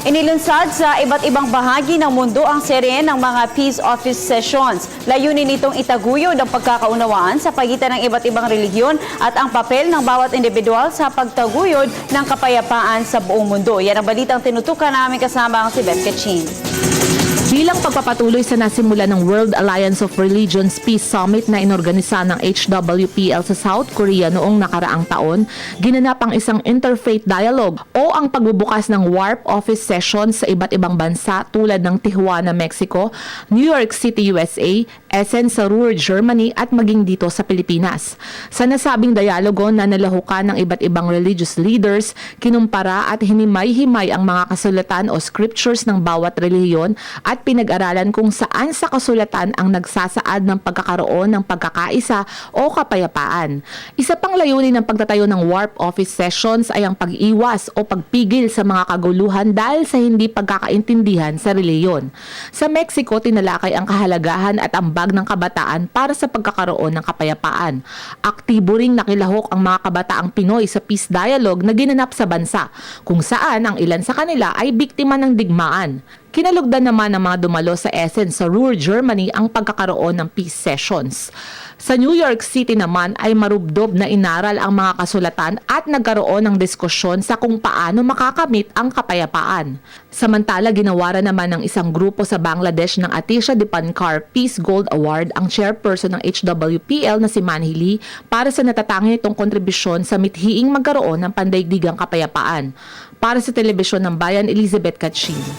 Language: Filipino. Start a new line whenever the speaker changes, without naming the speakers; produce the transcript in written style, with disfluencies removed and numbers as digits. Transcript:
Inilunsad sa iba't ibang bahagi ng mundo ang serye ng mga Peace Office Sessions. Layunin nitong itaguyod ang pagkakaunawaan sa pagitan ng iba't ibang relihiyon at ang papel ng bawat individual sa pagtaguyod ng kapayapaan sa buong mundo. Yan ang balitang tinutukan namin kasama ang si Beth Kachin.
Bilang pagpapatuloy sa nasimula ng World Alliance of Religions Peace Summit na inorganisa ng HWPL sa South Korea noong nakaraang taon, ginanap ang isang interfaith dialogue o ang pagbubukas ng WARP office sessions sa iba't ibang bansa tulad ng Tijuana, Mexico, New York City, USA, Essen sa Ruhr, Germany at maging dito sa Pilipinas. Sa nasabing dialogo na nalahukan ng iba't ibang religious leaders, kinumpara at hinimay-himay ang mga kasulatan o scriptures ng bawat relihiyon at pinag-aralan kung saan sa kasulatan ang nagsasaad ng pagkakaroon ng pagkakaisa o kapayapaan. Isa pang layunin ng pagtatayo ng WARP office sessions ay ang pag-iwas o pagpigil sa mga kaguluhan dahil sa hindi pagkakaintindihan sa reliyon. Sa Mexico, tinalakay ang kahalagahan at ambag ng kabataan para sa pagkakaroon ng kapayapaan. Aktibo ring nakilahok ang mga kabataang Pinoy sa peace dialogue na ginanap sa bansa, kung saan ang ilan sa kanila ay biktima ng digmaan. Kinalugdan naman ng mga dumalo sa Essen sa Ruhr, Germany ang pagkakaroon ng peace sessions. Sa New York City naman ay marubdob na inaral ang mga kasulatan at nagkaroon ng diskusyon sa kung paano makakamit ang kapayapaan. Samantala, ginawaran naman ng isang grupo sa Bangladesh ng Atisha Dipankar Peace Gold Award ang chairperson ng HWPL na si Manhi Lee para sa natatangi nitong kontribusyon sa mithiing magkaroon ng pandaigdigang kapayapaan. Para sa Telebisyon ng Bayan, Elizabeth Kachin.